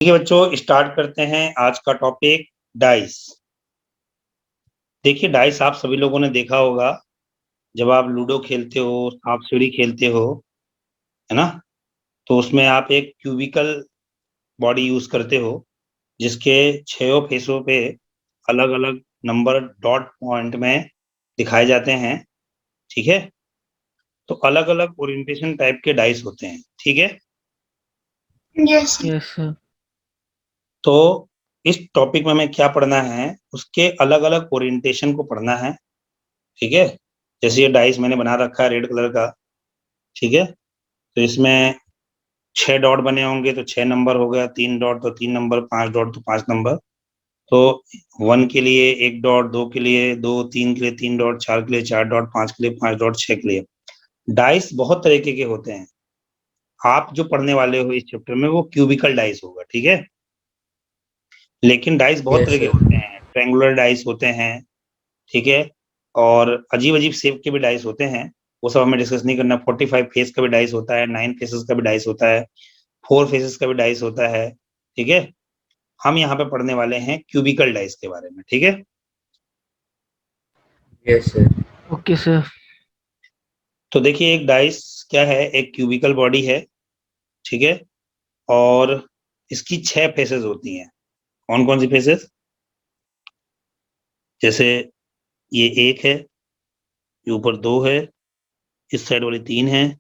ठीक है बच्चों, स्टार्ट करते हैं आज का टॉपिक डाइस। देखिए, डाइस आप सभी लोगों ने देखा होगा जब आप लूडो खेलते हो, सांप सीढ़ी खेलते हो, है ना। तो उसमें आप एक क्यूबिकल बॉडी यूज करते हो जिसके छह फेसों पे अलग अलग नंबर डॉट पॉइंट में दिखाए जाते हैं। ठीक है, तो अलग अलग ओरिएंटेशन टाइप के डाइस होते हैं। ठीक है, यस सर। तो इस टॉपिक में हमें क्या पढ़ना है, उसके अलग अलग ओरिएंटेशन को पढ़ना है। ठीक है, जैसे ये डाइस मैंने बना रखा है रेड कलर का। ठीक है, तो इसमें 6 डॉट बने होंगे तो 6 नंबर हो गया, 3 डॉट तो 3 नंबर, 5 डॉट तो 5 नंबर। तो 1 के लिए 1 डॉट, 2 के लिए 2, 3 के लिए 3 डॉट, 4 के लिए 4 डॉट, 5 के लिए 5 डॉट, 6 के लिए। डाइस बहुत तरीके के होते हैं। आप जो पढ़ने वाले हो इस चैप्टर में वो क्यूबिकल डाइस होगा। ठीक है, लेकिन डाइस बहुत तरह के होते हैं। ट्रायंगुलर डाइस होते हैं, ठीक है, और अजीब अजीब शेप के भी डाइस होते हैं। वो सब हमें डिस्कस नहीं करना। 45 फेस का भी डाइस होता है, 9 फेसेस का भी डाइस होता है, 4 फेसेस का भी डाइस होता है। ठीक है, हम यहाँ पे पढ़ने वाले हैं क्यूबिकल डाइस के बारे में। ठीक है, यस सर ओके सर। तो देखिए एक डाइस क्या है, एक क्यूबिकल बॉडी है। ठीक है, और इसकी 6 फेसेस होती हैं। कौन कौन सी फेसेस? जैसे ये 1 है, ये ऊपर 2 है, इस साइड वाली 3 है,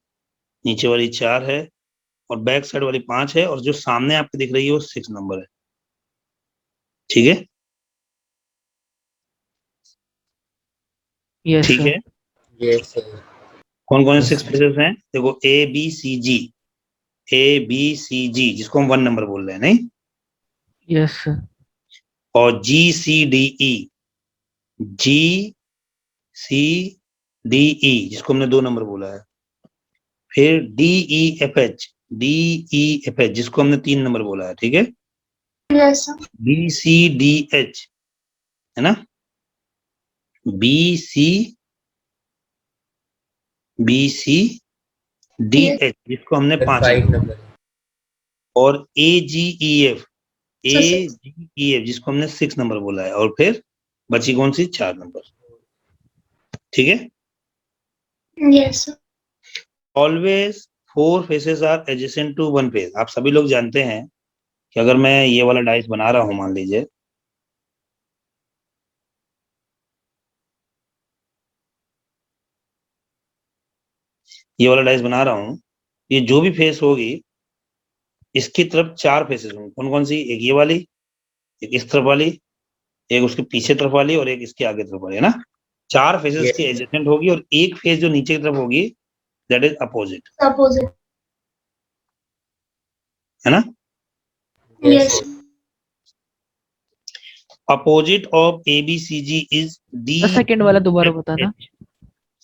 नीचे वाली 4 है, और बैक साइड वाली 5 है, और जो सामने आपको दिख रही है वो 6 नंबर है। ठीक है, यस ठीक सर। है। यस सर कौन कौन से Yes, 6 फेसेस हैं? देखो, ABCG, ABCG जिसको हम 1 नंबर बोल रहे हैं, नहीं, यस सर। और GCDE, GCDE जिसको हमने 2 नंबर बोला है। फिर DEFH, DEFH जिसको हमने 3 नंबर बोला है। ठीक है, यस सर BCDH, है ना, BCDH जिसको हमने 5 नंबर, 5 नंबर और AGEF, So six. AGEF जिसको हमने 6 नंबर बोला है, और फिर बची कौन सी? 4 नंबर। ठीक है, yes sir always 4 faces are adjacent to 1 face. आप सभी लोग जानते हैं कि अगर मैं ये वाला डाइस बना रहा हूं, मान लीजिए, ये वाला डाइस बना रहा हूं, ये जो भी फेस होगी इसकी तरफ 4 फेसेस होंगे। कौन कौन सी? एक ये वाली, एक इस तरफ वाली, एक उसके पीछे तरफ वाली, और एक इसके आगे तरफ वाली, है ना। 4 फेसेस की Yes. एडजेसेंट होगी, और एक फेस जो नीचे की तरफ होगी दैट इज अपोजिट, Opposite. है ना। Yes. Opposite of ABCG is sir second वाला दोबारा बताना। DEFH।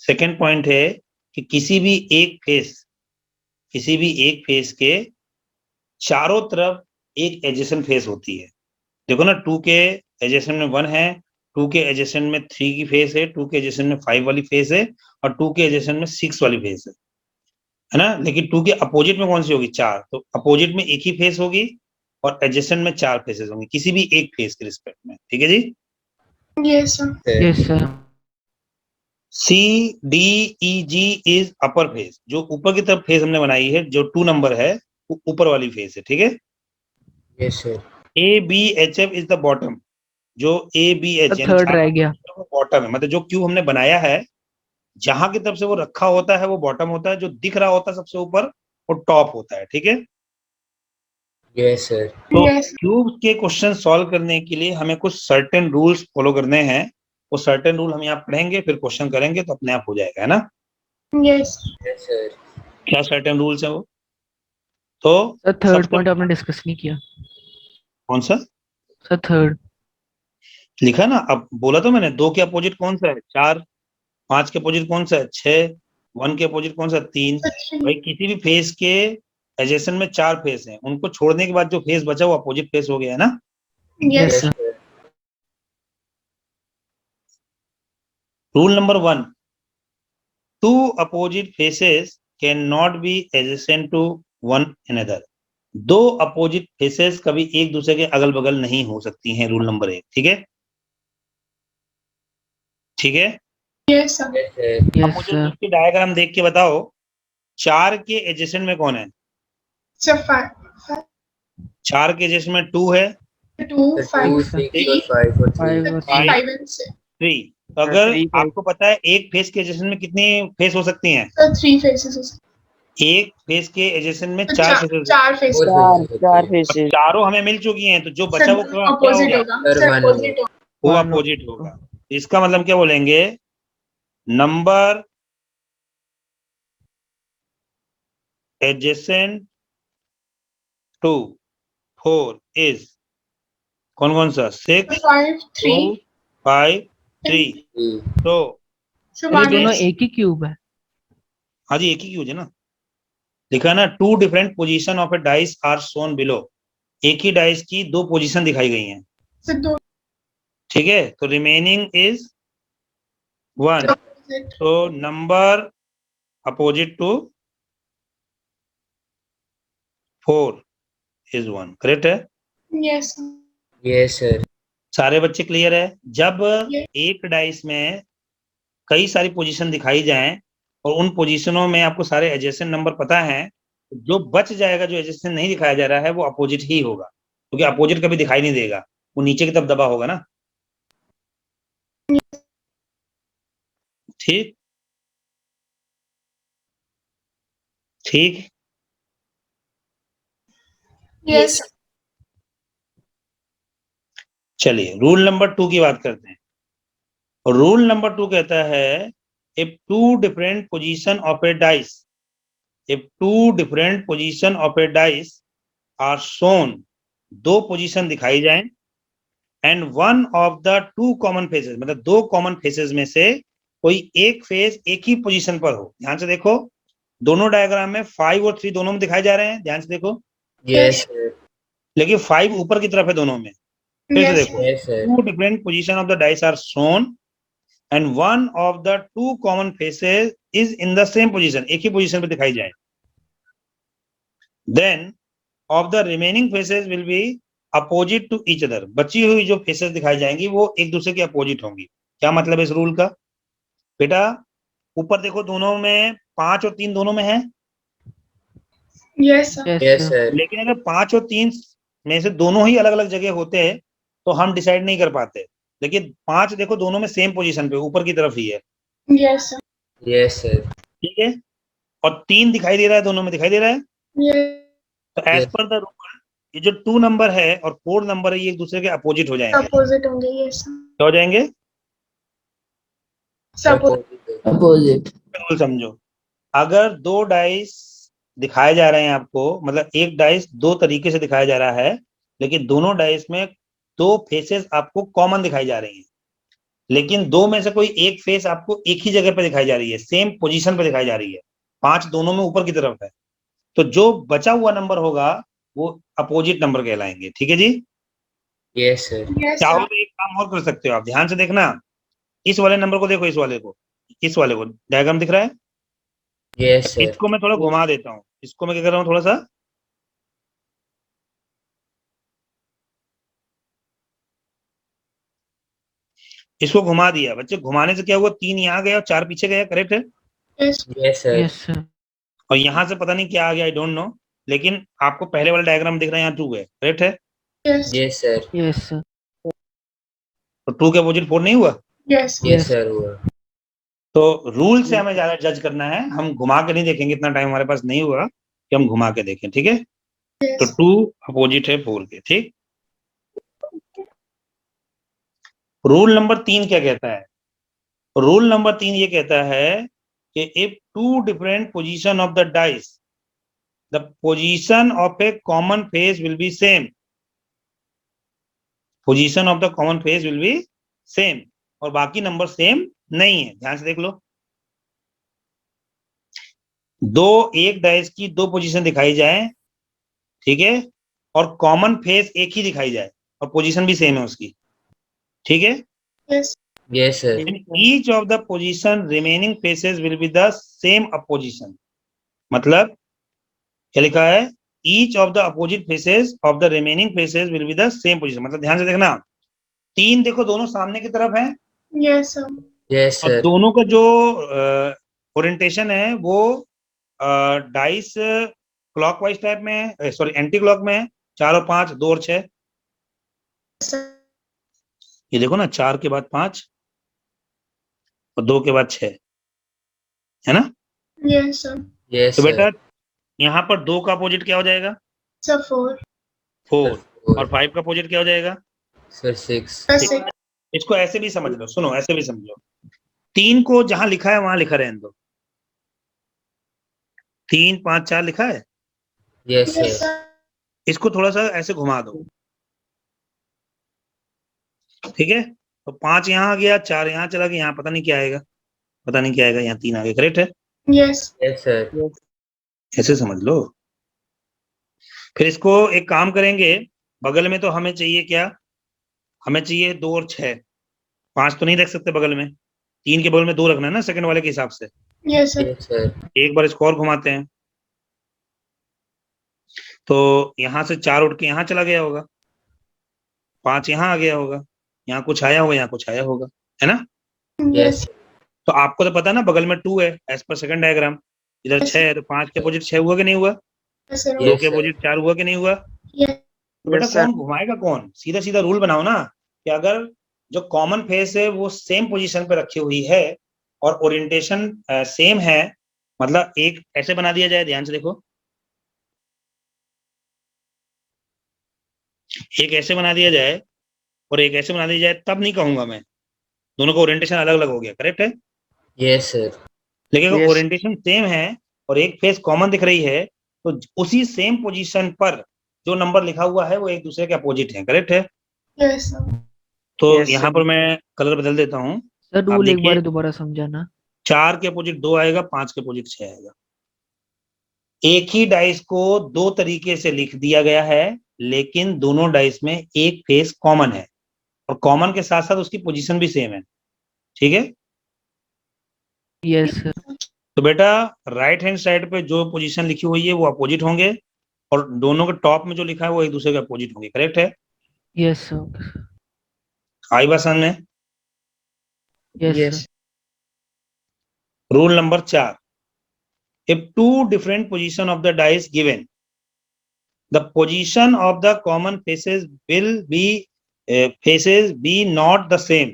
सेकेंड पॉइंट है कि किसी भी एक फेस के चारों तरफ एक एडजेसेंट फेस होती है। देखो ना, 2 के एडजेसेंट में 1 है, 2 के एडजेसेंट में 3 की फेस है, 2 के एडजेसेंट में 5 वाली फेस है, और 2 के एडजेसेंट में 6 वाली फेस है ना। लेकिन 2 के अपोजिट में कौन सी होगी? 4। तो अपोजिट में एक ही फेस होगी और एडजेसेंट में 4 फेसेस होंगी किसी भी एक फेस के रिस्पेक्ट में। ठीक है जी। Yes sir. Yes sir. CDEG is upper face. जो ऊपर की तरफ फेस हमने बनाई है, जो 2 नंबर है, वो ऊपर वाली फेस है। ठीक है, Yes sir. ABHF is the bottom. जो ABH यानी थर्ड 4 रह गया। नंबर वो बॉटम है। मतलब जो क्यू हमने बनाया है, जहां की तरफ से वो रखा होता है वो बॉटम होता है, जो दिख रहा होता है सबसे ऊपर वो टॉप होता है। ठीक है, Yes sir. तो Yes. क्यूब के क्वेश्चन सॉल्व करने के लिए हमें कुछ सर्टेन रूल्स फॉलो करने हैं। वो सर्टेन रूल हम यहाँ पढ़ेंगे, फिर क्वेश्चन करेंगे तो अपने आप हो जाएगा, है ना। Yes. Yes sir. क्या सर्टेन रूल्स है वो? तो सर थर्ड सबसे पॉइंट आपने डिस्कस नहीं किया। कौन सा सर थर्ड। लिखा ना? अब बोला तो मैंने, 2 के अपोजिट कौन सा है? 4। 5 के अपोजिट कौन सा है? 6। 1 के अपोजिट कौन सा? 3। भाई किसी भी फेस के एडजेसेंट में 4 फेस हैं, उनको छोड़ने के बाद जो फेस बचा वो अपोजिट फेस हो गया, है ना। Yes Yes sir. sir. Rule number 1, 2 opposite faces can not be adjacent to one another. दो अपोजिट फेसेस कभी एक दूसरे के अगल बगल नहीं हो सकती हैं, रूल नंबर 1। ठीक है, ठीक है। Yes, sir. Yes, अब मुझे sir. इसकी डायग्राम देख के बताओ, 4 के एडजेसेंट में कौन है? So 5, 4 के एडजेसेंट में 2 है, 2, 5, 6, 3, or 5 or 3. 5 and 6. 3। तो अगर आपको पता है एक फेस के एडजेसेंट में कितनी फेस हो सकती हैं? So 3 faces. एक फेस के एडजेसेंट में So 4 फेस हो सकती 4 faces. हैं। चार और फेसेस। चारों हमें मिल चुकी हैं, तो जो बचा वो क्या Opposite होगा? होगा. Sir, opposite होगा. वो One अपोजिट होगा। इसका मतलब क्या बोलेंगे? नंबर एडजेसेंट टू 4 इज कौन कौन सा? 6, 5, 3. 2, 5, 3। तो So ये 1 दोनों is एक ही क्यूब है। हाँ जी, एक ही क्यूब है ना, लिखा है ना, 2 different position of a dice are shown below. एक ही डाइस की 2 पोजीशन दिखाई गई हैं, so 2 ठीक है। तो रिमेनिंग इज 1। opposite. तो number opposite to 4 is 1, correct है। Yes, sir. Yes sir. सारे बच्चे क्लियर है? जब Yes. एक डाइस में कई सारी पोजीशन दिखाई जाएं और उन पोजीशनों में आपको सारे एडजेसेंट नंबर पता है, जो बच जाएगा, जो एडजेसेंट नहीं दिखाया जा रहा है, वो अपोजिट ही होगा, क्योंकि अपोजिट कभी दिखाई नहीं देगा, वो नीचे की तरफ दबा होगा ना। ठीक ठीक। Yes. चलिए रूल नंबर 2 की बात करते हैं। रूल नंबर 2 कहता है, if two different position of a dice, if two different position of a dice are shown, 2 position दिखाई जाएं, and one of the 2 common faces, मतलब 2 कॉमन फेसेस में से कोई एक फेस एक ही पोजीशन पर हो। ध्यान से देखो, दोनों डायग्राम में 5 और 3 दोनों में दिखाई जा रहे हैं, ध्यान से देखो, यस सर। लेकिन 5 ऊपर की तरफ है दोनों में। फिर से Yes. देखो, yes sir. 2 different position of the dice are shown and one of the 2 common faces is in the same position, एक ही पोजीशन पे दिखाई जाए, then of the remaining faces will be opposite to each other. बची हुई जो faces दिखाई जाएंगी वो एक दूसरे के अपोजिट होंगी। क्या मतलब है इस रूल का? बेटा ऊपर देखो, दोनों में 5 और 3 दोनों में है, Yes, sir. Yes, yes sir. Sir. लेकिन अगर 5 और 3 में से दोनों ही अलग अलग जगह होते हैं तो हम डिसाइड नहीं कर पाते, लेकिन 5 देखो दोनों में सेम पोजीशन पे ऊपर की तरफ ही है, Yes, sir. Yes sir. ठीक है। और 3 दिखाई दे रहा है, दोनों में दिखाई दे रहा है। Yes. तो एज Yes. पर द रूल, ये जो 2 नंबर है और 4 नंबर है, ये एक दूसरे के अपोजिट हो जाएंगे। Opposite होंगे. Yes, sir. क्या हो जाएंगे? Opposite. अपोजिट। रूल समझो, अगर 2 डाइस दिखाए जा रहे हैं आपको, मतलब एक डाइस 2 तरीके से दिखाया जा रहा है, लेकिन दोनों डाइस में 2 फेसेस आपको कॉमन दिखाई जा रही हैं, लेकिन 2 में से कोई एक फेस आपको एक ही जगह पे दिखाई जा रही है, सेम पोजीशन पे दिखाई जा रही है, 5 दोनों में ऊपर की तरफ है, तो जो बचा हुआ नंबर होगा वो अपोजिट नंबर कहलाएंगे। ठीक है जी। Yes sir. Yes, चाहो sir. तो एक काम और कर सकते हो आप, ध्यान से देखना, इस वाले नंबर को देखो, इस वाले को, इस वाले को, डायग्राम दिख रहा है? Yes sir. इसको मैं थोड़ा घुमा देता हूँ, इसको मैं क्या कर रहा हूँ, थोड़ा सा इसको घुमा दिया। बच्चे घुमाने से क्या हुआ, 3 यहाँ गया और 4 पीछे गया, करेक्ट है। Yes. Yes sir. Yes, sir. और यहाँ से पता नहीं क्या आ गया, आई डोंट नो, लेकिन आपको पहले वाला डायग्राम दिख रहा है, यहाँ 2 है, करेक्ट है। Yes. Yes sir. Yes, sir. तो 2 के अपोजिट 4 नहीं हुआ। Yes. यस सर हुआ। तो रूल से हमें ज्यादा जज करना है, हम घुमा के नहीं देखेंगे, इतना टाइम हमारे पास नहीं होगा कि हम घुमा के देखें, ठीक है। तो Yes. 2 अपोजिट है 4 के, ठीक। रूल नंबर 3 क्या कहता है? रूल नंबर 3 ये कहता है कि if 2 different position of the dice, the position of A common face will be same, position of the common face will be same, और बाकी नंबर सेम नहीं है। ध्यान से देख लो, एक डाइस की 2 पोजीशन दिखाई जाए, ठीक है, और कॉमन फेस एक ही दिखाई जाए और पोजीशन भी सेम है उसकी, ठीक है। Yes. Yes sir. In each of the position remaining faces will be the same opposition, मतलब क्या लिखा है, each of the opposite faces of the remaining faces will be the same position. मतलब ध्यान से देखना, 3 देखो दोनों सामने की तरफ है Yes, sir. Yes, और sir. दोनों का जो ओरिएंटेशन है वो डाइस क्लॉकवाइज टाइप में है, सॉरी एंटी क्लॉक में है। 4 और 5, 2 और 6। Sir. ये देखो ना, 4 के बाद 5 और 2 के बाद 6, है ना। Yes, sir. Yes, तो sir. बेटा यहाँ पर 2 का अपोजिट क्या हो जाएगा? Sir, 4. 4। Four. और 5 का अपोजिट क्या हो जाएगा? Sir, 6. Sir, ठीक। 6. इसको ऐसे भी समझ लो, सुनो ऐसे भी समझ लो, 3 को जहां लिखा है वहां लिखा रहने दो। 3, 5, 4 लिखा है, Yes, Yes, sir. sir. इसको थोड़ा सा ऐसे घुमा दो, ठीक है। तो 5 यहाँ आ गया, 4 यहाँ चला गया, यहाँ पता नहीं क्या आएगा, पता नहीं क्या आएगा, यहाँ 3 आ गया। करेक्ट है, Yes. Yes, sir. ऐसे समझ लो। फिर इसको एक काम करेंगे, बगल में तो हमें चाहिए क्या? हमें चाहिए 2 और 6, 5 तो नहीं रख सकते बगल में, 3 के बगल में 2 रखना है ना सेकंड वाले के हिसाब से। Yes, sir. Yes, sir. एक बार इसको और घुमाते हैं, तो यहाँ से 4 उठ के यहाँ चला गया होगा, 5 यहाँ आ गया होगा, यहाँ कुछ आया होगा, यहाँ कुछ आया होगा, है ना। Yes. तो आपको तो पता है ना, बगल में 2 है एज पर सेकंड डायग्राम, इधर 6 है, तो 5 के अपोजिट 6 हुआ कि नहीं हुआ? Yes, sir. 2 Yes, के sir. अपोजिट 4 हुआ कि नहीं हुआ? Yes. तो बेटा कौन घुमाएगा कौन? सीधा सीधा रूल बनाओ ना कि अगर जो कॉमन फेस है वो सेम पोजीशन पे रखी हुई है और ओरिएंटेशन सेम है, मतलब एक ऐसे बना दिया जाए, ध्यान से देखो, एक ऐसे बना दिया जाए और एक ऐसे बना दिया जाए, तब नहीं कहूंगा मैं, दोनों का ओरिएंटेशन अलग अलग हो गया। करेक्ट है, Yes, sir. लेकिन अगर ओरिएंटेशन सेम है और एक फेस कॉमन दिख रही है, तो उसी सेम पोजीशन पर जो नंबर लिखा हुआ है वो एक दूसरे के अपोजिट है। करेक्ट है, Yes, sir. तो यहाँ पर मैं कलर बदल देता हूँ। सर आप रूल एक देखिए, बार दोबारा समझाना। 4 के अपोजिट 2 आएगा, 5 के अपोजिट 6 आएगा। एक ही डाइस को 2 तरीके से लिख दिया गया है, लेकिन दोनों डाइस में एक फेस कॉमन है और कॉमन के साथ साथ उसकी पोजीशन भी सेम है। ठीक है, यस सर। तो बेटा राइट हैंड साइड पे जो पोजीशन लिखी हुई है वो अपोजिट होंगे और दोनों के टॉप में जो लिखा है वो एक दूसरे के अपोजिट होंगे। करेक्ट है, यस सर। आई बात समझ में? Yes sir. Rule number 4, if two different position of the dice given, the position of the common faces will be faces be not the same।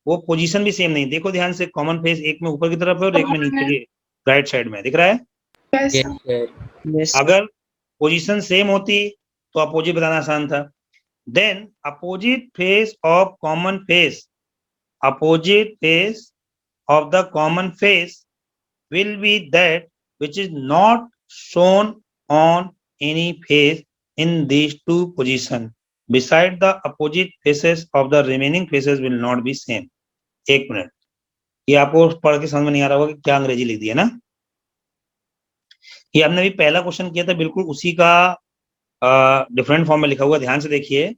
वो पोजीशन भी सेम नहीं। देखो ध्यान से, कॉमन फेस एक में ऊपर की तरफ है और एक में नीचे की राइट साइड में दिख रहा है। Yes, Yes, sir. sir. अगर पोजीशन सेम होती तो अपोजिट बताना आसान था। Then opposite face of common face, opposite face of the common face will be that which is not shown on any face in these two positions. Beside the opposite faces of the remaining faces will not be same। एक minute, ये आपको पढ़ के समझ में नहीं आ रहा होगा कि क्या अंग्रेजी लिख दिया ना। ये हमने भी पहला क्वेश्चन किया था, बिल्कुल उसी का डिफरेंट फॉर्म में लिखा हुआ। ध्यान से देखिए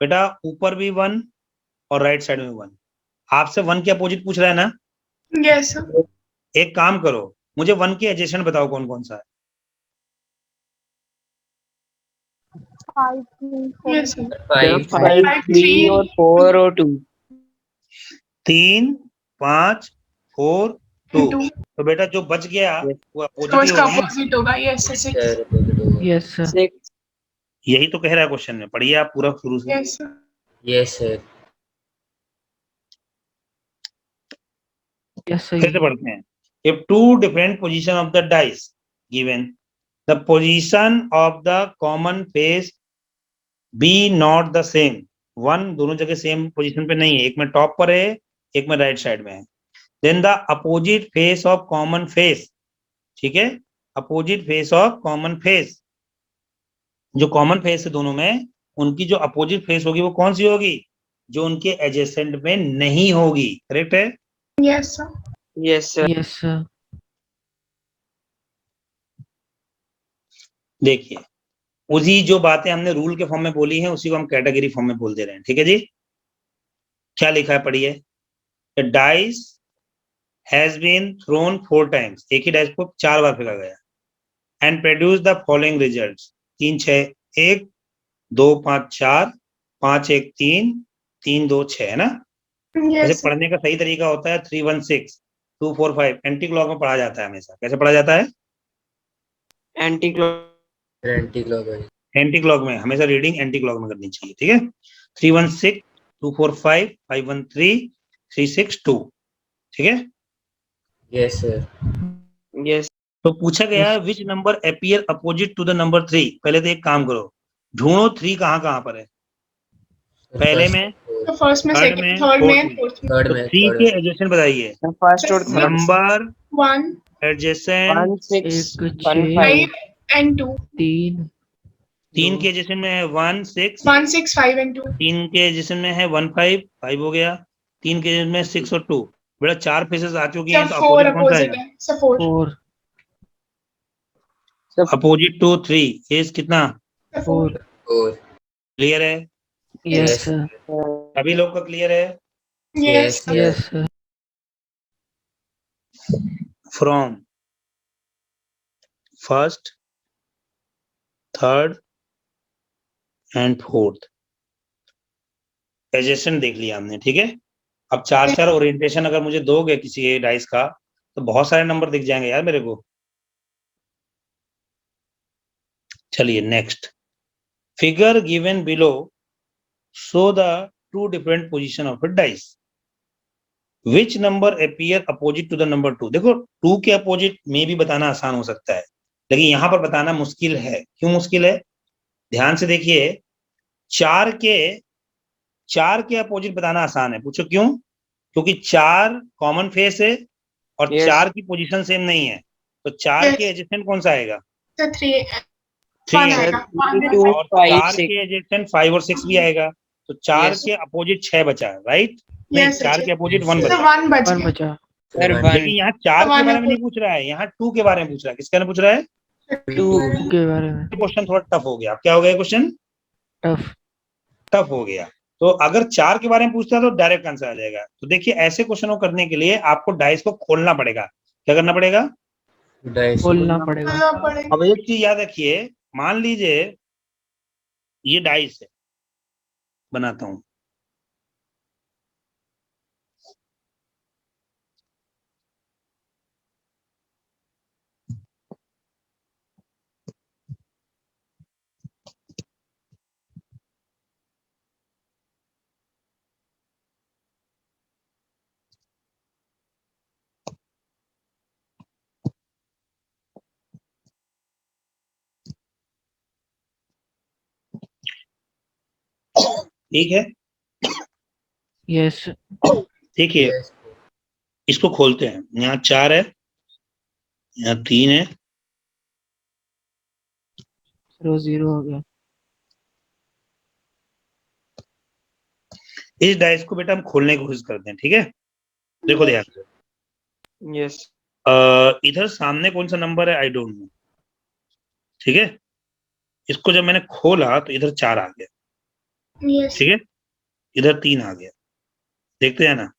बेटा, ऊपर भी 1 और राइट साइड में 1। आपसे 1 के अपोजिट पूछ रहा है ना। Yes, sir. एक काम करो, मुझे 1 के एडजेसेंट बताओ कौन कौन सा है। 5, 3, 4. Yes, sir. 5. 5, 3 और 4 और 2। 3, 5, 4, 2। 2. तो बेटा जो बच गया वो अपोजिट तो ही इसका होगा ना। अपोजिट होगा। Yes, sir. 6. Sir, opposite होगा। Yes sir. 6। यही तो कह रहा है क्वेश्चन में, पढ़िए आप पूरा शुरू से। Yes, sir. Yes, sir. Yes फिर सर। से पढ़ते हैं। If two different position of the dice given, the position of the common face be not the same. 1 दोनों जगह सेम पोजीशन पे नहीं है, एक में टॉप पर है, एक में राइट साइड में है। Then the opposite face of common face, ठीक है, opposite face of common face, जो कॉमन फेस है दोनों में, उनकी जो अपोजिट फेस होगी वो कौन सी होगी? जो उनके एडजेसेंट में नहीं होगी। करेक्ट है, Yes, sir. Yes sir. Yes sir. देखिए उसी जो बातें हमने रूल के फॉर्म में बोली हैं उसी को हम कैटेगरी फॉर्म में बोल दे रहे हैं। ठीक है जी, क्या लिखा है पढ़िए। The dice has been thrown 4 times, एक ही डाइस को 4 बार फेंका गया, and produce the following results. 3 6 1 2 5 4 5 1 3 3 2 6 है ना। Yes, वैसे sir. पढ़ने का सही तरीका होता है 3 1 6 2 4 5 एंटी क्लॉक में पढ़ा जाता है हमेशा। कैसे पढ़ा जाता है? Anti clock. Anti clockwise. Anti clock में हमेशा रीडिंग एंटी क्लॉक में करनी चाहिए। ठीक है, 3 1 6 2 4 5 5 1 3 3 6 2। ठीक है, यस सर। Yes. तो पूछा गया which number appear opposite to the number 3। पहले तो एक काम करो, ढूंढो 3 कहाँ कहाँ पर है। पहले में, So first में, थर्ड second, में, third फोर्थ में, में। fourth में. थर्ड तो में 3 के एडजेसेंट बताइए। The first or third. Number 1, adjacent 1 6 एक 1 छः 5. 5 and 2. 3 3 दो के एडजेसेंट में है 1 6, 1 6 5 and 2. 3 के एडजेसेंट में है 1 5 5 हो गया, 3 के एडजेसेंट में 6 और 2। बेटा 4 फेसेस आ चुकी हैं, So तो 4 अपोजिट कौन सा opposite आएगा? है. So 4. 4 अपोजिट टू 3 इज कितना? So 4. 4 और क्लियर है? Yes Yes. सर सभी लोग का क्लियर है? Yes, sir. Yes sir from first, third and fourth adjacent देख लिया हमने। ठीक है, अब 4 4 ओरिएंटेशन अगर मुझे दोगे किसी एक डाइस का, तो बहुत सारे नंबर दिख जाएंगे यार मेरे को। चलिए next, figure given below show the 2 different position of a dice, which number appear opposite to the number 2। देखो 2 के अपोजिट में भी बताना आसान हो सकता है, लेकिन यहां पर बताना मुश्किल है। क्यों मुश्किल है? ध्यान से देखिए, 4 के अपोजिट बताना आसान है। पूछो क्यों? क्योंकि 4 कॉमन फेस है और Yes. 4 की पोजीशन सेम नहीं है, तो 4 Yes. के एडजेसेंट कौन सा आएगा? So 3. 3 1 है, आएगा. 1 2 and और 5 4 6. के एडजेसेंट 5 और 6 भी आएगा, तो 4 Yes. के अपोजिट 6 बचा है, राइट? नहीं, Yes, 4 sir. के अपोजिट 1 Yes, So बचा। 1 बच 1 गया. बचा Sir One. 1 लेकिन यहाँ 4 तो के one बारे में है नहीं पूछ रहा है, यहाँ 2 के बारे में पूछ रहा है। किसके बारे में पूछ रहा है? 2. के बारे में क्वेश्चन थोड़ा टफ हो गया। क्या हो गया क्वेश्चन? टफ टफ हो गया। तो अगर 4 के बारे में पूछता है तो डायरेक्ट आंसर आ जाएगा। तो देखिए, ऐसे क्वेश्चन को करने के लिए आपको डाइस को खोलना पड़ेगा। क्या करना पड़ेगा? डाइस खोलना पड़ेगा खोलना पड़ेगा. अब एक चीज याद रखिए, मान लीजिए ये डाइस है, बनाता हूं। ठीक है, यस देखिए यस इसको खोलते हैं। यहाँ 4 है, यहाँ 3 है, 0 हो गया इस डाइस को बेटा हम खोलने की कोशिश करते हैं। ठीक है, देखो ध्यान से। Yes. इधर सामने कौन सा नंबर है आई डोंट नो। ठीक है, इसको जब मैंने खोला तो इधर 4 आ गया। Yes. ठीक है, इधर 3 आ गया। देखते हैं ना,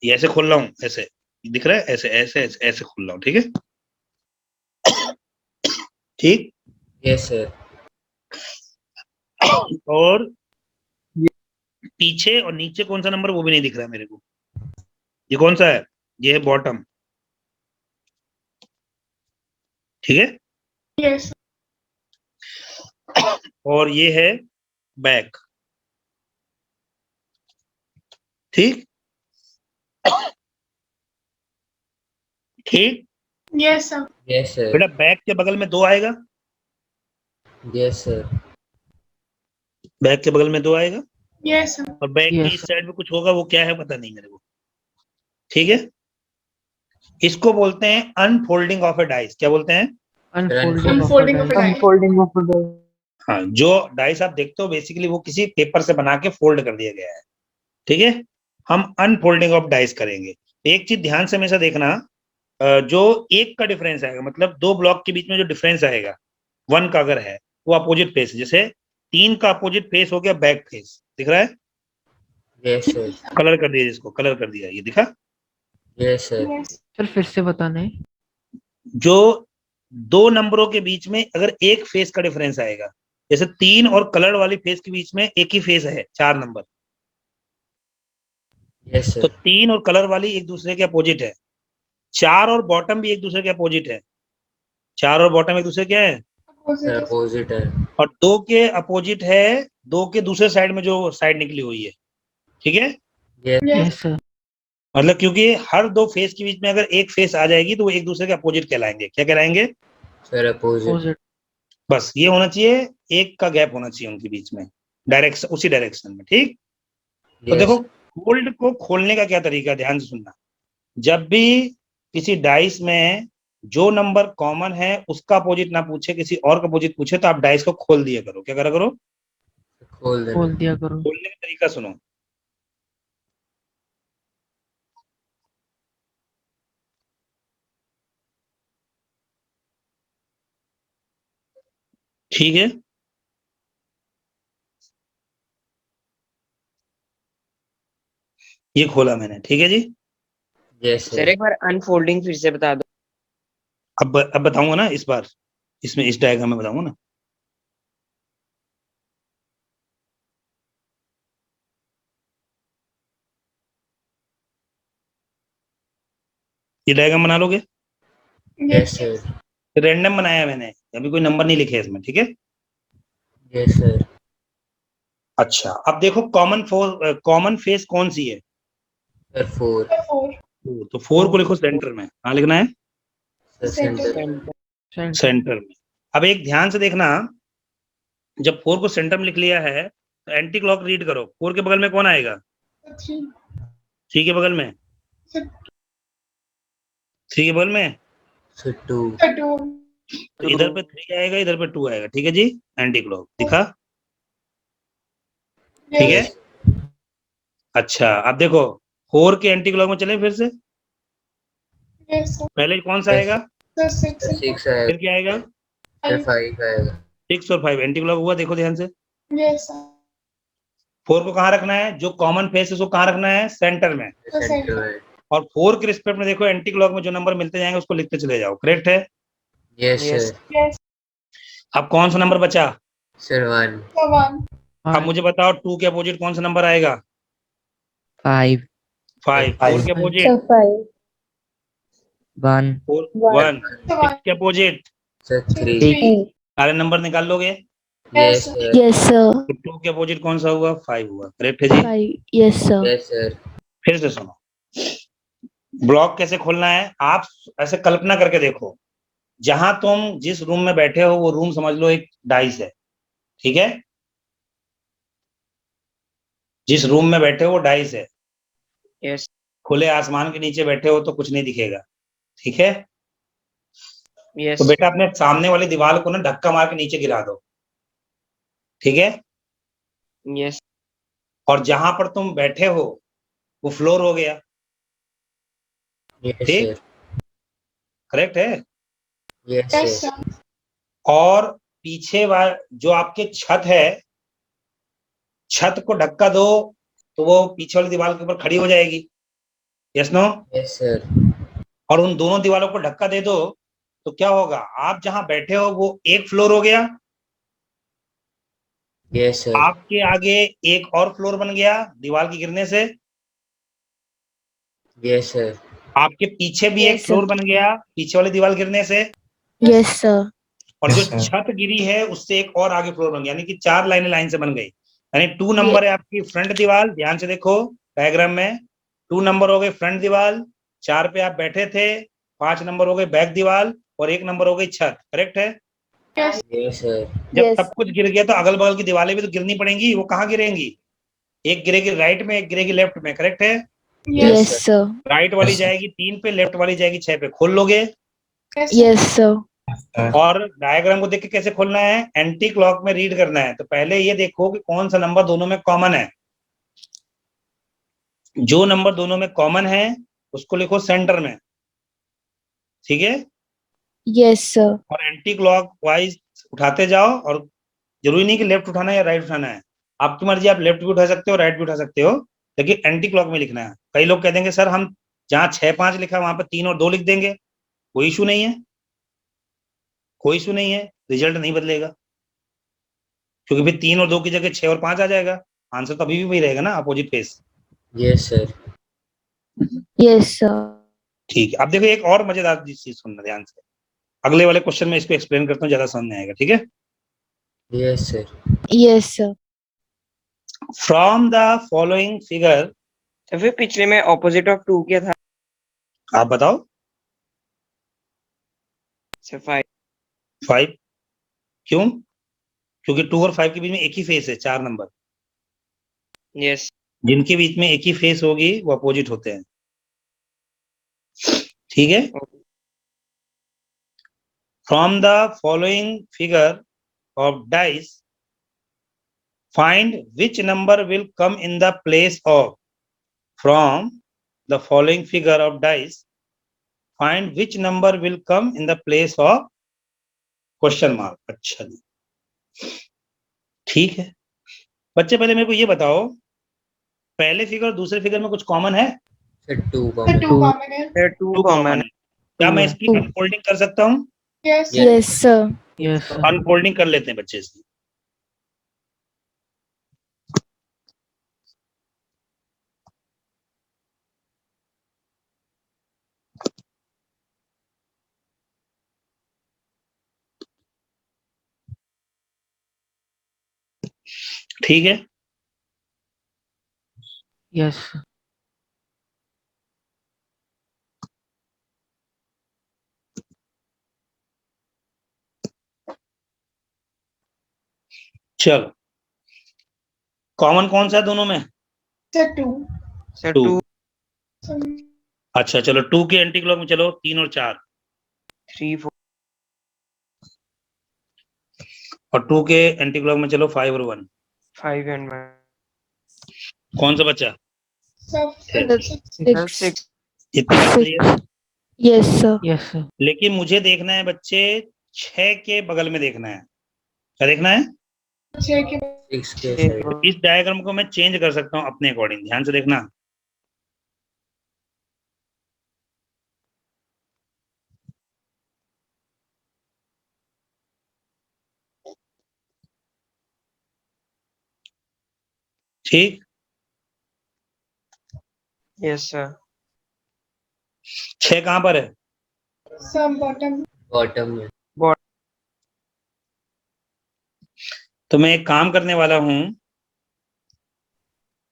ये ऐसे खोल रहा हूँ, ऐसे दिख रहा है, ऐसे ऐसे ऐसे ऐसे खोल रहा हूँ। ठीक है, ठीक। Yes sir. और पीछे और नीचे कौन सा नंबर वो भी नहीं दिख रहा है मेरे को। ये कौन सा है? ये है बॉटम। ठीक है, Yes. और ये है बैक। ठीक ठीक। Yes, sir. Yes sir. बेटा बैक के बगल में 2 आएगा, यस सर। बैक के बगल में 2 आएगा, Yes, sir. और बैक की Yes, इस साइड में कुछ होगा, वो क्या है पता नहीं मेरे को। ठीक है, इसको बोलते हैं अनफोल्डिंग ऑफ ए डाइस। क्या बोलते हैं? Unfolding of a die. Unfolding of the. हाँ, जो डाइस आप देखते हो बेसिकली वो किसी पेपर से बना के फोल्ड कर दिया गया है। ठीक है, हम अनफोल्डिंग ऑफ डाइस करेंगे। एक चीज ध्यान से हमेशा देखना, जो 1 का डिफरेंस आएगा, मतलब 2 ब्लॉक के बीच में जो डिफरेंस आएगा 1 का अगर है, वो अपोजिट फेस। जैसे 3 का अपोजिट फेस हो गया बैक फेस, दिख रहा है? Yes sir. कलर कर दिया, जिसको कलर कर दिया, ये दिखा? Yes sir. Yes. सर फिर से बताना है जो दो नंबरों के बीच में अगर एक फेस का डिफरेंस आएगा, जैसे 3 और कलर वाली फेस के बीच में एक ही फेस है 4 नंबर, Yes, तो sir. 3 और कलर वाली एक दूसरे के अपोजिट है, 4 और बॉटम भी एक दूसरे के अपोजिट है, 4 और बॉटम एक दूसरे क्या है, Sir, opposite है. और 2 के अपोजिट है 2 के दूसरे साइड में जो साइड निकली हुई है, ठीक है। Yes, Yes, sir. मतलब क्योंकि हर दो फेस के बीच में अगर एक फेस आ जाएगी तो वो एक दूसरे के अपोजिट कहलाएंगे, क्या कहलाएंगे, sir, opposite. Opposite. बस ये होना चाहिए, एक का गैप होना चाहिए उनके बीच में, डायरेक्शन उसी डायरेक्शन में, ठीक। तो Yes, देखो फोल्ड को खोलने का क्या तरीका है, ध्यान से सुनना। जब भी किसी डाइस में जो नंबर कॉमन है उसका अपोजिट ना पूछे, किसी और का अपोजिट पूछे, तो आप डाइस को खोल दिया करो। क्या करा करो, खोल देना. खोल दिया करो. खोलने का तरीका सुनो। ठीक है, ये खोला मैंने, ठीक है जी। Yes, sir. सर एक बार अनफोल्डिंग फिर से बता दो। अब बताऊंगा ना, इस बार इसमें इस डायग्राम में बताऊंगा ना। ये डायग्राम बना लोगे, Yes, sir. रैंडम बनाया है मैंने, अभी कोई नंबर नहीं लिखे इसमें, ठीक है। Yes, sir. अच्छा, अब देखो कॉमन फेस कौन सी है, Sir, 4. तो 4 को लिखो सेंटर में, कहाँ लिखना है, Sir, center. Center. सेंटर में। अब एक ध्यान से देखना, जब 4 को सेंटर में लिख लिया है तो एंटी क्लॉक रीड करो, 4 के बगल में कौन आएगा, 3 के बगल में, 3 के बगल में, Sir, 2. तो इधर पे 3 आएगा, इधर पे 2 आएगा, ठीक है जी। एंटी क्लॉक दिखा, ठीक है। अच्छा, अब देखो 4 के एंटी क्लॉक में चले फिर से, पहले कौन सा Yes. आएगा, Sir, 6 आएगा. फिर क्या आएगा, Sir, 5 आएगा. 6 और 5 एंटी क्लॉक हुआ, देखो ध्यान से। 4 को कहाँ रखना है, जो कॉमन फेस है उसको कहाँ रखना है, सेंटर में। Center में. और 4 के रिस्पेक्ट में देखो एंटी क्लॉक में जो नंबर मिलते जाएंगे उसको लिखते चले जाओ, करेक्ट है। Yes, Yes. sir. अब कौन सा नंबर बचा, Sir, 1. अब मुझे बताओ 2 के अपोजिट कौन सा नंबर आएगा, 5. 5, 4 के अपोजिट 1. 1, 6 के अपोजिट, Sir, 3. 6. सारे नंबर निकाल लोगे, Yes, sir. Yes, sir. तो 2 के अपोजिट कौन सा हुआ, 5 हुआ, करेक्ट है जी। 5. Yes, sir. Yes, sir. फिर से सुनो, ब्लॉक कैसे खोलना है, आप ऐसे कल्पना करके देखो, जहां तुम जिस रूम में बैठे हो वो रूम समझ लो एक डाइस है, ठीक है। जिस रूम में बैठे हो वो डाइस है, Yes. खुले आसमान के नीचे बैठे हो तो कुछ नहीं दिखेगा, ठीक है। Yes. तो बेटा अपने सामने वाली दीवार को ना धक्का मार के नीचे गिरा दो, ठीक है। Yes. और जहां पर तुम बैठे हो वो फ्लोर हो गया, Yes, ठीक, sir. करेक्ट है। Yes, sir. और पीछे जो आपके छत है, छत को धक्का दो तो वो पीछे वाली दीवार के ऊपर खड़ी हो जाएगी, यस नो। Yes, sir. और उन दोनों दीवारों को धक्का दे दो तो क्या होगा, आप जहां बैठे हो वो एक फ्लोर हो गया, Yes, sir. आपके आगे एक और फ्लोर बन गया दीवार के गिरने से, Yes, sir. आपके पीछे भी एक Yes, फ्लोर sir. बन गया पीछे वाली दीवार गिरने से, Yes, sir. और जो छत गिरी है उससे एक और आगे फ्लोर बन गया, यानी कि 4 लाइनें लाइन से बन गई। यानी 2 नंबर है आपकी फ्रंट दीवार, ध्यान से देखो डायग्राम में, 2 नंबर हो गए फ्रंट दीवार, 4 पे आप बैठे थे, 5 नंबर हो गए बैक दीवार, और 1 नंबर हो गई छत, करेक्ट है। Yes, sir. जब Yes. सब कुछ गिर गया तो अगल बगल की दीवारें भी तो गिरनी पड़ेंगी, वो कहाँ गिरेंगी, एक गिरेगी राइट में, एक गिरेगी लेफ्ट में, करेक्ट है। Yes, sir. राइट वाली जाएगी 3 पे, लेफ्ट वाली जाएगी 6 पे, खोल लोगे। Yes, sir. और डायग्राम को देख के कैसे खोलना है, एंटी क्लॉक में रीड करना है। तो पहले ये देखो कि कौन सा नंबर दोनों में कॉमन है, जो नंबर दोनों में कॉमन है उसको लिखो सेंटर में, ठीक है। Yes, sir. और एंटी क्लॉक वाइज उठाते जाओ, और जरूरी नहीं कि लेफ्ट उठाना है या राइट उठाना है, आपकी मर्जी, आप लेफ्ट भी उठा सकते हो राइट भी उठा सकते हो, लेकिन एंटी क्लॉक में लिखना है। कई लोग कह देंगे सर हम जहाँ 6 5 लिखा वहां पर 3 और 2 लिख देंगे, कोई इशू नहीं है, कोई इशू नहीं है, रिजल्ट नहीं बदलेगा, क्योंकि फिर 3 और 2 की जगह 6 और 5 आ जाएगा, आंसर तो अभी भी वही रहेगा ना, opposite face. Yes, sir. Yes, sir. ठीक है, अब देखो एक और मजेदार चीज सुनना ध्यान से, अगले वाले क्वेश्चन में इसको एक्सप्लेन करता हूँ, ज्यादा समझ में आएगा, ठीक है। Yes, sir. Yes, sir. From the following figure, तो फिर पिछले में ऑपोजिट ऑफ 2 क्या था? आप बताओ। सर 5। 5 क्यों? क्योंकि 2 और 5 के बीच में एक ही फेस है, 4 नंबर, यस। जिनके बीच में एक ही फेस होगी वो अपोजिट होते हैं, ठीक है। From the following figure of dice find which number will come in the place of, from the following figure of dice find which number will come in the place of question mark। अच्छा जी, ठीक है बच्चे, पहले मेरे को ये बताओ, पहले फिगर दूसरे फिगर में कुछ कॉमन है? Sir, 2 Sir, common. 2 common है. सर 2 2 कॉमन कॉमन है। है, क्या मैं इसकी Two. अनफोल्डिंग कर सकता हूँ? Yes, Yes. yes, sir. Yes, sir. Unfolding कर लेते हैं बच्चे इसकी। ठीक है, Yes, sir. चलो कॉमन कौन सा है दोनों में? Sir, 2. सर 2। 2 अच्छा चलो 2 के एंटी क्लॉक में चलो 3 और 4, 3 4 और 2 के एंटी क्लॉक में चलो 5 और 1, 5 एंड 1। कौन सा बचा? Sir, sir 6. 6। इतना clear? Yes, sir. Yes, sir. लेकिन मुझे देखना है बच्चे 6 के बगल में देखना है, क्या देखना है? 6 के 6 के side. इस डायग्राम को मैं चेंज कर सकता हूँ अपने अकॉर्डिंग, ध्यान से देखना। ठीक, यस सर। 6 कहाँ पर है? Sir, bottom. Bottom में. तो मैं एक काम करने वाला हूं,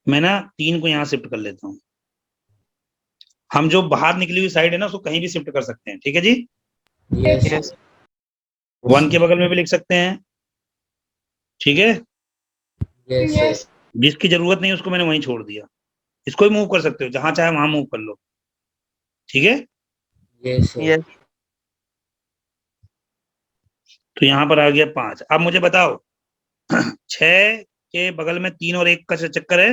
मैं ना 3 को यहाँ शिफ्ट कर लेता हूँ, हम जो बाहर निकली हुई साइड है ना उसको कहीं भी शिफ्ट कर सकते हैं, ठीक है जी। Yes, sir. यस 1 के बगल में भी लिख सकते हैं, ठीक है। Yes, Yes. sir. जिसकी जरूरत नहीं उसको मैंने वहीं छोड़ दिया, इसको ही मूव कर सकते हो, जहां चाहे वहां मूव कर लो, ठीक है। Yes, sir. यस तो यहाँ पर आ गया 5। अब मुझे बताओ 6 के बगल में 3 और 1 का चक्कर है,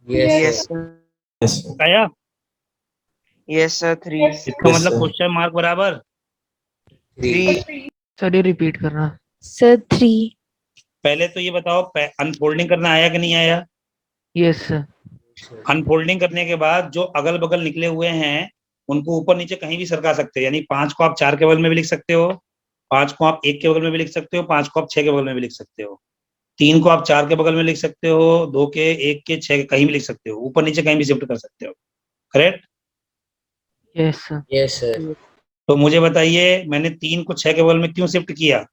Yes, यस sir. आया? यस सर 3 इसका मतलब क्वेश्चन मार्क बराबर 3. 3। सर ये रिपीट करना। Sir, 3. पहले तो ये बताओ अनफोल्डिंग करना आया कि नहीं आया? Yes, sir. अनफोल्डिंग करने के बाद जो अगल बगल निकले हुए हैं उनको ऊपर नीचे कहीं भी सरका सकते हो, यानी 5 को आप 4 के बगल में भी लिख सकते हो, 5 को आप 1 के बगल में भी लिख सकते हो, 5 को आप 6 के बगल में भी लिख सकते हो, 3 को आप 4 के बगल में लिख सकते हो, 2 के 1 के 6 के कहीं भी लिख सकते हो, ऊपर नीचे कहीं भी शिफ्ट कर सकते हो, correct. Yes, sir. Yes, sir. तो मुझे बताइए मैंने 3 को 6 के बगल में क्यों शिफ्ट किया?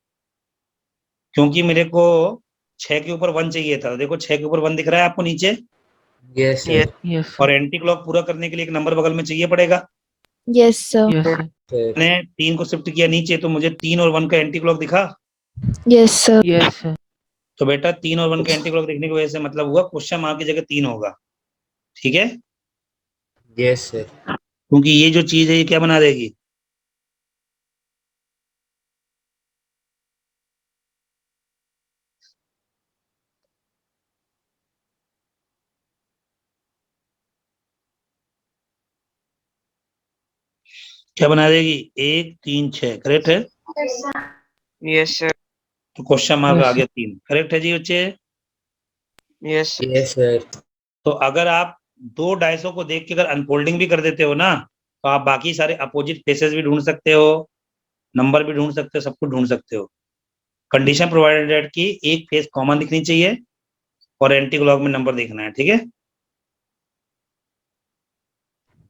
क्योंकि मेरे को 6 के ऊपर 1 चाहिए था, देखो 6 के ऊपर 1 दिख रहा है आपको नीचे, Yes, sir. Yes, sir. और एंटी क्लॉक पूरा करने के लिए एक नंबर बगल में चाहिए पड़ेगा। Yes, sir. Yes, sir. Sir. मैंने 3 को शिफ्ट किया नीचे तो मुझे 3 और 1 का एंटी क्लॉक दिखा, Yes, sir. Yes, sir. तो बेटा 3 और 1 का एंटी क्लॉक देखने की वजह से मतलब हुआ क्वेश्चन मार्क की जगह 3 होगा, ठीक है। Yes, sir. क्योंकि ये जो चीज है ये क्या बना देगी, क्या बना देगी? 1 3 6, करेक्ट है। Yes, sir. Yes sir. तो क्वेश्चन मार्क Yes, आ गया 3, करेक्ट है जी बच्चे। Yes Yes, sir. तो अगर आप 2 डायसों को देख के अगर अनफोल्डिंग भी कर देते हो ना तो आप बाकी सारे अपोजिट फेसेस भी ढूंढ सकते हो, नंबर भी ढूंढ सकते हो, सब कुछ ढूंढ सकते हो। कंडीशन प्रोवाइडेड की एक फेस कॉमन दिखनी चाहिए और एंटी क्लॉक में नंबर देखना है, ठीक है।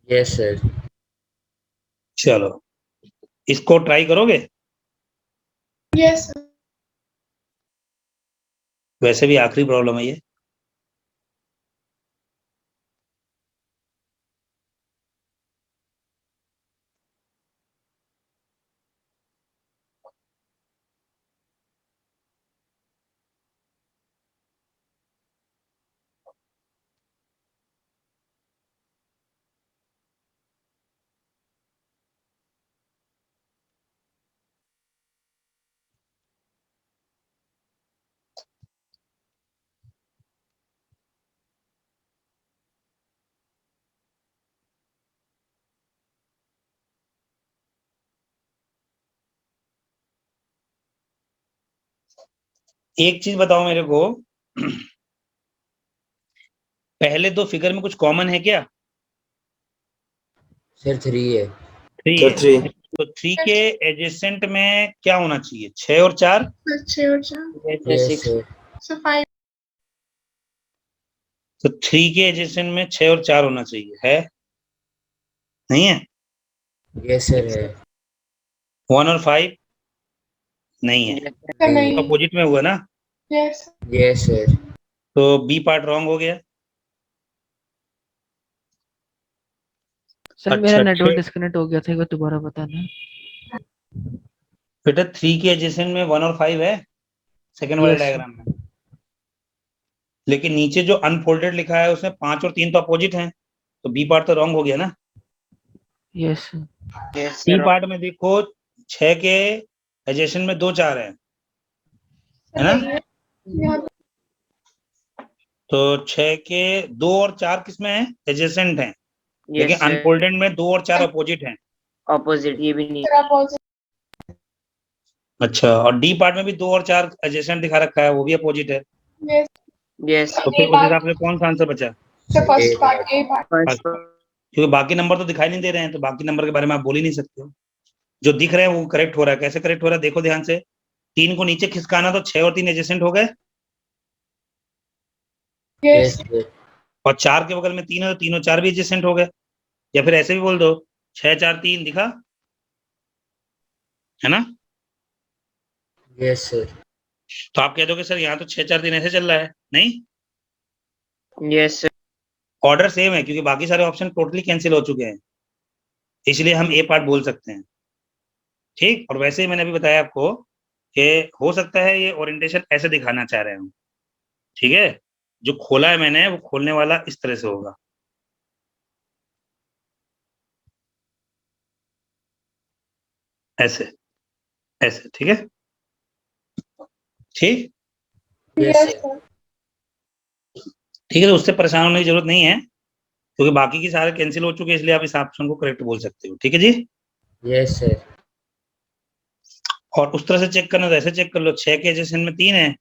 Yes, sir. चलो इसको ट्राई करोगे? Yes, sir. वैसे भी आखिरी प्रॉब्लम है ये। एक चीज बताओ मेरे को, पहले दो फिगर में कुछ कॉमन है क्या? Sir, 3 है। थ्री Sir, है। 3. तो थ्री के एडजेसेंट में क्या होना चाहिए? 6 और 4? Sir, 6 और 4. Yes, sir. Yes, 6. sir. Sir, 5. तो 3 के एडजेसेंट में 6 और 4 होना चाहिए, है नहीं है? Yes, sir है। 1 और 5 नहीं है, Yes, sir. Sir, नहीं. अपोजिट में हुआ ना, Yes. Yes, sir. तो बी पार्ट रॉन्ग हो गया। सर अच्छा, मेरा नेटवर्क ठीक। डिस्कनेक्ट हो गया था, एक बार दोबारा बताना। बेटा 3 के एडजेसेंट में 1 और 5 है सेकंड वाले Yes, sir. डायग्राम में, लेकिन नीचे जो अनफोल्डेड लिखा है उसमें 5 और 3 तो अपोजिट हैं, तो बी पार्ट तो रॉन्ग हो गया ना। Yes, sir. Yes, सी sir. पार्ट में देखो 6 के एडजेसेंट में 2 4 है Sir, ना? नहीं है. यहाँ पे. तो 6 के 2 और 4 किसमें है? एडजेसेंट हैं, Yes, लेकिन sir. अनफोल्डेड में 2 और 4 अपोजिट हैं। Opposite. ये भी नहीं. Sir, opposite. अच्छा, और डी पार्ट में भी 2 और 4 एडजेसेंट दिखा रखा है, वो भी अपोजिट है। Yes. Yes. तो फिर उस हिसाब से कौन सा आंसर बचा? Sir, first A part. part. A part. First. क्योंकि बाकी नंबर तो दिखाई नहीं दे रहे हैं, तो बाकी नंबर के बारे में आप बोल ही नहीं सकते हो। जो दिख रहे हैं वो करेक्ट हो रहा है। कैसे करेक्ट हो रहा है देखो ध्यान से। 3 को नीचे खिसकाना तो 6 और 3 एडजेसेंट हो गए, Yes. Yes, sir. और 4 के बगल में 3 है तो 3 और 4 भी एडजेसेंट हो गए। या फिर ऐसे भी बोल दो 6 4 3 दिखा, है ना? Yes, sir. तो आप कह दोगे सर यहाँ तो 6 4 3 ऐसे चल रहा है, नहीं? Yes, sir. ऑर्डर सेम है क्योंकि बाकी सारे ऑप्शन टोटली कैंसिल हो चुके हैं, इसलिए हम ए पार्ट बोल सकते हैं, ठीक। और वैसे ही मैंने अभी बताया आपको कि हो सकता है ये ओरिएंटेशन ऐसे दिखाना चाह रहे हूँ, ठीक है। जो खोला है मैंने वो खोलने वाला इस तरह से होगा, ऐसे ऐसे, ठीक है, ठीक Yes, Yes, sir. sir. ठीक है। तो उससे परेशान होने की जरूरत नहीं है क्योंकि बाकी की सारे कैंसिल हो चुके हैं, इसलिए आप इस ऑप्शन को करेक्ट बोल सकते हो, ठीक है जी। Yes, sir. और उस तरह से चेक करना तो ऐसे चेक कर लो, 6 के एडजेसेंट में 3 है,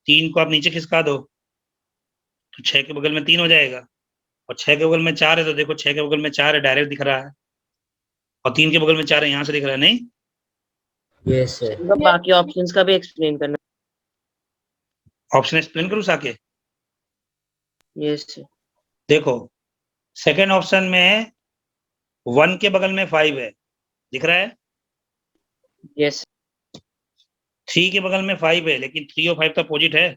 3 को आप नीचे खिसका दो तो 6 के बगल में 3 हो जाएगा, और 6 के बगल में 4 है तो देखो 6 के बगल में 4 है, डायरेक्ट दिख रहा है, और 3 के बगल में 4 है, यहाँ से दिख रहा है, नहीं? Yes, sir. तो बाकी ऑप्शंस का भी एक्सप्लेन करना. ऑप्शन एक्सप्लेन करूँ साके? Yes, sir. देखो सेकेंड ऑप्शन में 1 के बगल में 5 है, दिख रहा है? Yes. 3 के बगल में 5 है, लेकिन 3 और 5 तो अपोजिट है,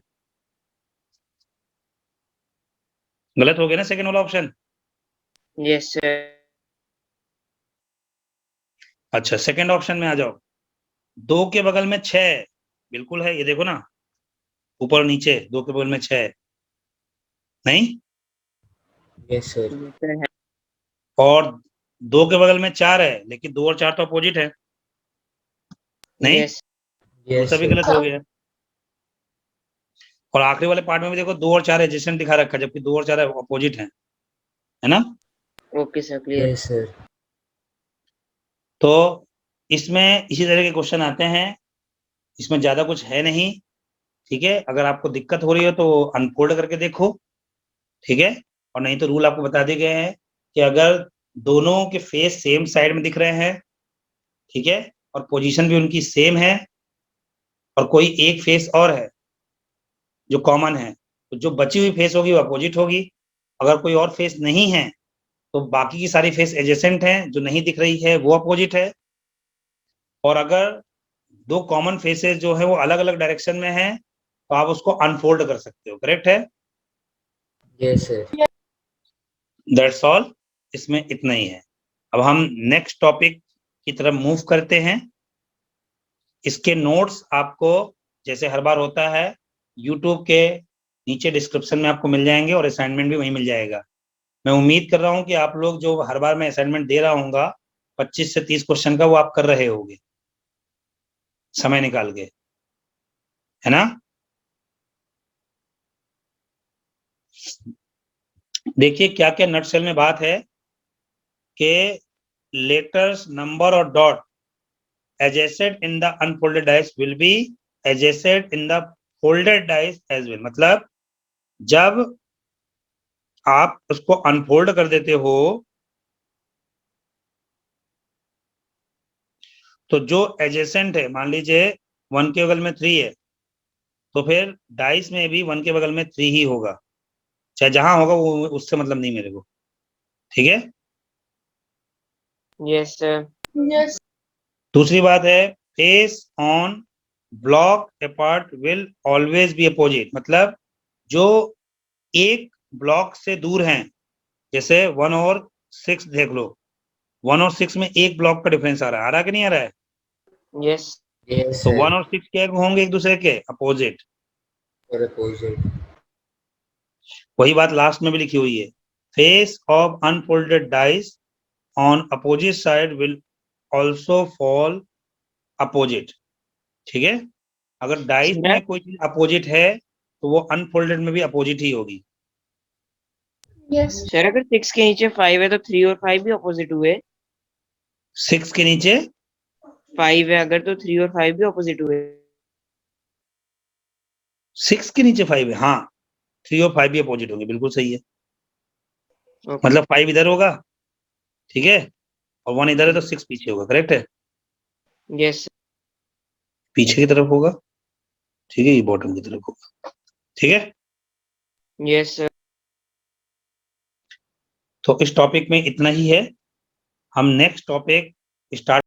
गलत हो गया ना सेकेंड वाला ऑप्शन। Yes, sir. अच्छा, सेकेंड ऑप्शन में आ जाओ, 2 के बगल में 6 बिल्कुल है, ये देखो ना ऊपर और नीचे 2 के बगल में 6 है, नहीं? Yes, sir. Yes, sir. और 2 के बगल में 4 है, लेकिन 2 और 4 तो अपोजिट है, नहीं? Yes. Yes, दूसरा भी sir. गलत हो गया। और आखिरी वाले पार्ट में भी देखो 2 और 4 एडजेसेंट दिखा रखा है, जबकि 2 और 4 अपोजिट है ना? Okay, sir. Clear. Yes, sir. तो इसमें इसी तरह के क्वेश्चन आते हैं, इसमें ज्यादा कुछ है नहीं, ठीक है। अगर आपको दिक्कत हो रही हो तो अनफोल्ड करके देखो, ठीक है। और नहीं तो रूल आपको बता दिए गए हैं कि अगर दोनों के फेस सेम साइड में दिख रहे हैं, ठीक है, और पोजीशन भी उनकी सेम है और कोई एक फेस और है जो कॉमन है, तो जो बची हुई फेस होगी वो अपोजिट होगी। अगर कोई और फेस नहीं है तो बाकी की सारी फेस एडजेसेंट हैं, जो नहीं दिख रही है वो अपोजिट है। और अगर दो कॉमन फेसेस जो है वो अलग अलग डायरेक्शन में है तो आप उसको अनफोल्ड कर सकते हो। करेक्ट है? Yes, sir. दैट्स ऑल, इसमें इतना ही है। अब हम नेक्स्ट टॉपिक की तरफ मूव करते हैं। इसके नोट्स आपको जैसे हर बार होता है यूट्यूब के नीचे डिस्क्रिप्शन में आपको मिल जाएंगे और असाइनमेंट भी वहीं मिल जाएगा। मैं उम्मीद कर रहा हूं कि आप लोग जो हर बार मैं असाइनमेंट दे रहा हूँगा 25 से 30 क्वेश्चन का वो आप कर रहे होंगे समय निकाल के, है ना? देखिए क्या क्या नटशेल में बात है कि लेटर्स, नंबर और dot adjacent in the unfolded dice will be adjacent in the folded dice as well। मतलब जब आप उसको अनफोल्ड कर देते हो तो जो एडजेसेंट है, मान लीजिए 1 के बगल में 3 है तो फिर डाइस में भी 1 के बगल में 3 ही होगा, चाहे जहां होगा वो, उससे मतलब नहीं मेरे को। ठीक है? Yes, sir. Yes. दूसरी बात है face on block apart will always be opposite. मतलब जो एक ब्लॉक से दूर हैं, जैसे 1 और 6 देख लो, 1 और 6 में एक ब्लॉक का डिफरेंस आ रहा है कि नहीं आ रहा है? Yes. Yes, तो sir. 1 और 6 क्या होंगे एक दूसरे के अपोजिट। Or opposite. वही बात लास्ट में भी लिखी हुई है, face of unfolded dice on opposite side will also fall opposite. ठीक है? अगर डाइस Sir? में कोई चीज अपोजिट है तो वो अनफोल्डेड में भी अपोजिट ही होगी। Yes. Sir, अगर 6 के नीचे 5 है तो 3 और 5 भी ऑपोजिट हुए। 6 के नीचे 5 है अगर तो 3 और 5 भी ऑपोजिट हुए। 6 के नीचे 5 है, हाँ 3 और 5 भी अपोजिट होंगे, बिल्कुल सही है। Okay. मतलब 5 इधर होगा, ठीक है, और 1 इधर है तो 6 पीछे होगा। करेक्ट है? Yes, sir. पीछे की तरफ होगा, ठीक है, ये बॉटम की तरफ होगा। ठीक है? Yes, sir. तो इस टॉपिक में इतना ही है। हम नेक्स्ट टॉपिक स्टार्ट